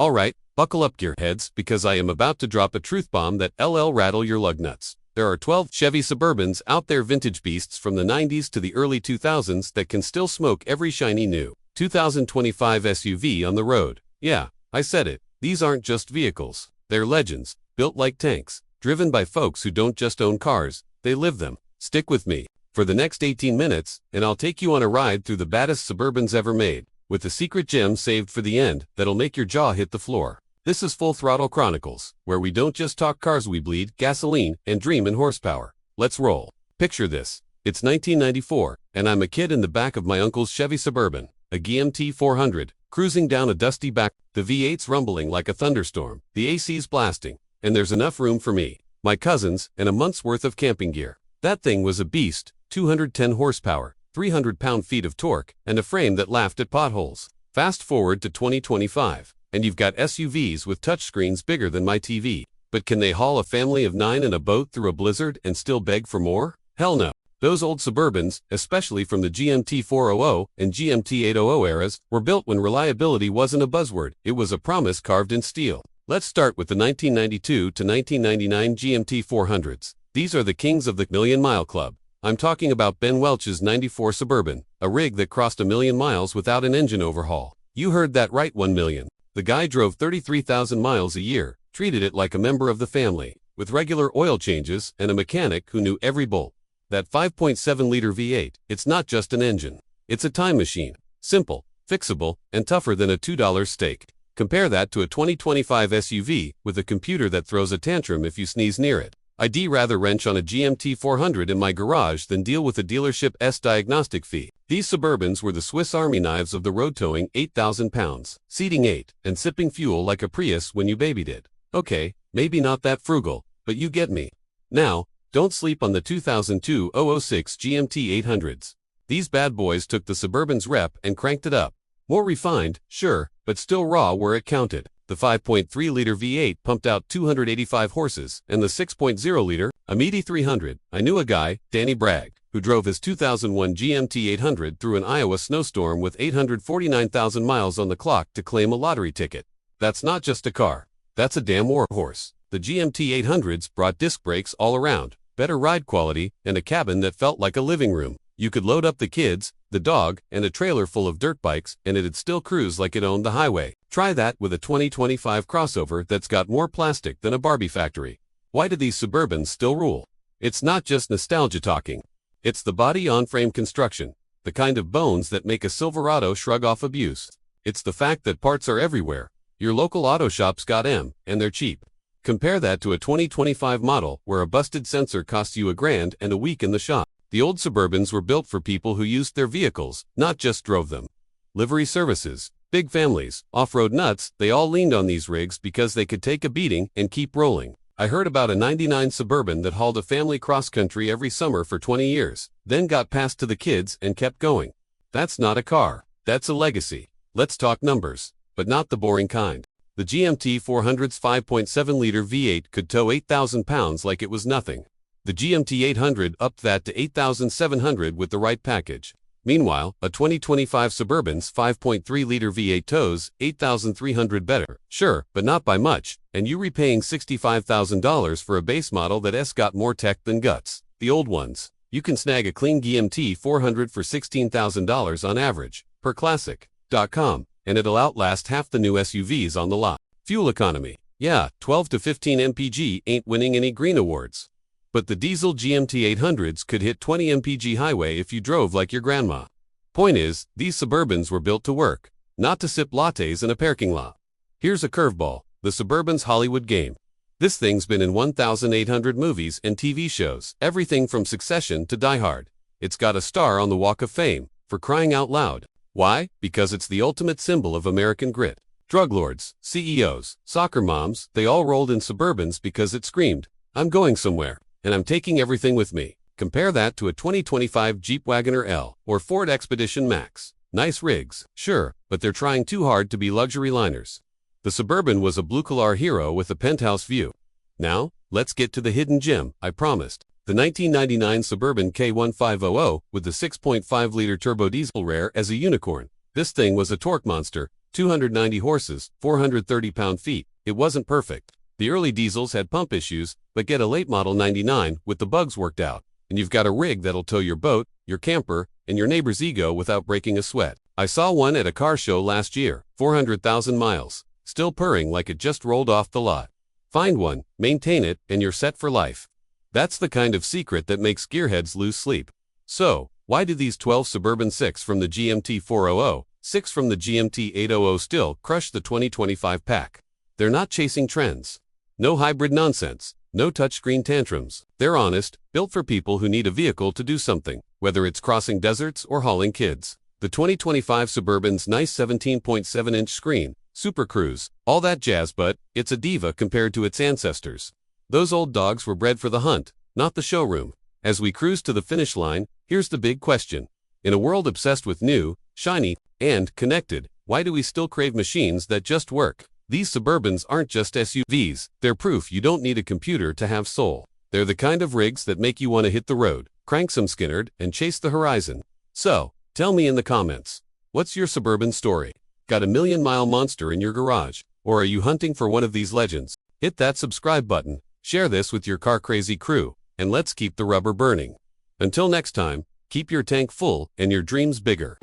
Alright, buckle up gearheads, because I am about to drop a truth bomb that LL rattle your lug nuts. There are 12 Chevy Suburbans out there, vintage beasts from the 90s to the early 2000s that can still smoke every shiny new 2025 SUV on the road. Yeah, I said it. These aren't just vehicles. They're legends, built like tanks, driven by folks who don't just own cars, they live them. Stick with me for the next 18 minutes, and I'll take you on a ride through the baddest Suburbans ever made, with a secret gem saved for the end that'll make your jaw hit the floor. This is Full Throttle Chronicles, where we don't just talk cars, we bleed gasoline and dream in horsepower. Let's roll. Picture this. It's 1994, and I'm a kid in the back of my uncle's Chevy Suburban, a GMT 400, cruising down a dusty back. The V8's rumbling like a thunderstorm, the AC's blasting, and there's enough room for me, my cousins, and a month's worth of camping gear. That thing was a beast, 210 horsepower, 300 pound-feet of torque, and a frame that laughed at potholes. Fast forward to 2025. And you've got SUVs with touchscreens bigger than my TV. But can they haul a family of 9 in a boat through a blizzard and still beg for more? Hell no. Those old Suburbans, especially from the GMT 400 and GMT 800 eras, were built when reliability wasn't a buzzword, it was a promise carved in steel. Let's start with the 1992 to 1999 GMT 400s. These are the kings of the Million Mile Club. I'm talking about Ben Welch's 94 Suburban, a rig that crossed 1 million miles without an engine overhaul. You heard that right, 1 million. The guy drove 33,000 miles a year, treated it like a member of the family, with regular oil changes and a mechanic who knew every bolt. That 5.7-liter V8, it's not just an engine. It's a time machine. Simple, fixable, and tougher than a $2 steak. Compare that to a 2025 SUV with a computer that throws a tantrum if you sneeze near it. I'd rather wrench on a GMT 400 in my garage than deal with a dealership's diagnostic fee. These Suburbans were the Swiss Army knives of the road, towing 8,000 pounds, seating 8, and sipping fuel like a Prius when you babied it. Okay, maybe not that frugal, but you get me. Now, don't sleep on the 2002-006 GMT 800s. These bad boys took the Suburban's rep and cranked it up. More refined, sure, but still raw where it counted. The 5.3-liter V8 pumped out 285 horses, and the 6.0-liter, a meaty 300. I knew a guy, Danny Bragg, who drove his 2001 GMT 800 through an Iowa snowstorm with 849,000 miles on the clock to claim a lottery ticket. That's not just a car. That's a damn war horse. The GMT 800s brought disc brakes all around, better ride quality, and a cabin that felt like a living room. You could load up the kids, the dog, and a trailer full of dirt bikes, and it'd still cruise like it owned the highway. Try that with a 2025 crossover that's got more plastic than a Barbie factory. Why do these Suburbans still rule? It's not just nostalgia talking. It's the body-on-frame construction, the kind of bones that make a Silverado shrug off abuse. It's the fact that parts are everywhere. Your local auto shop's got 'em, and they're cheap. Compare that to a 2025 model where a busted sensor costs you $1,000 and a week in the shop. The old Suburbans were built for people who used their vehicles, not just drove them. Livery services, big families, off-road nuts, they all leaned on these rigs because they could take a beating and keep rolling. I heard about a 99 Suburban that hauled a family cross-country every summer for 20 years, then got passed to the kids and kept going. That's not a car. That's a legacy. Let's talk numbers, but not the boring kind. The GMT 400's 5.7-liter V8 could tow 8,000 pounds like it was nothing. The GMT 800 upped that to 8,700 with the right package. Meanwhile, a 2025 Suburban's 5.3-liter V8 tows 8,300 better. Sure, but not by much, and you repaying $65,000 for a base model that's got more tech than guts. The old ones. You can snag a clean GMT 400 for $16,000 on average, per Classic.com, and it'll outlast half the new SUVs on the lot. Fuel economy. Yeah, 12 to 15 mpg ain't winning any green awards. But the diesel GMT 800s could hit 20 mpg highway if you drove like your grandma. Point is, these Suburbans were built to work, not to sip lattes in a parking lot. Here's a curveball, the Suburban's Hollywood game. This thing's been in 1,800 movies and TV shows, everything from Succession to Die Hard. It's got a star on the Walk of Fame, for crying out loud. Why? Because it's the ultimate symbol of American grit. Drug lords, CEOs, soccer moms, they all rolled in Suburbans because it screamed, "I'm going somewhere, and I'm taking everything with me." Compare that to a 2025 Jeep Wagoner L or Ford Expedition Max. Nice rigs, sure, but they're trying too hard to be luxury liners. The Suburban was a blue-collar hero with a penthouse view. Now, let's get to the hidden gem I promised. The 1999 Suburban K1500 with the 6.5-liter turbo diesel, rare as a unicorn. This thing was a torque monster, 290 horses, 430 pound-feet. It wasn't perfect. The early diesels had pump issues, but get a late model 99 with the bugs worked out, and you've got a rig that'll tow your boat, your camper, and your neighbor's ego without breaking a sweat. I saw one at a car show last year, 400,000 miles, still purring like it just rolled off the lot. Find one, maintain it, and you're set for life. That's the kind of secret that makes gearheads lose sleep. So, why do these 12 Suburban 6 from the GMT 400, 6 from the GMT 800 still crush the 2025 pack? They're not chasing trends. No hybrid nonsense. No touchscreen tantrums. They're honest, built for people who need a vehicle to do something, whether it's crossing deserts or hauling kids. The 2025 Suburban's nice 17.7-inch screen, Super Cruise, all that jazz, but it's a diva compared to its ancestors. Those old dogs were bred for the hunt, not the showroom. As we cruise to the finish line, here's the big question. In a world obsessed with new, shiny, and connected, why do we still crave machines that just work? These Suburbans aren't just SUVs, they're proof you don't need a computer to have soul. They're the kind of rigs that make you want to hit the road, crank some Skinnerd, and chase the horizon. So, tell me in the comments, what's your Suburban story? Got a million-mile monster in your garage? Or are you hunting for one of these legends? Hit that subscribe button, share this with your car-crazy crew, and let's keep the rubber burning. Until next time, keep your tank full and your dreams bigger.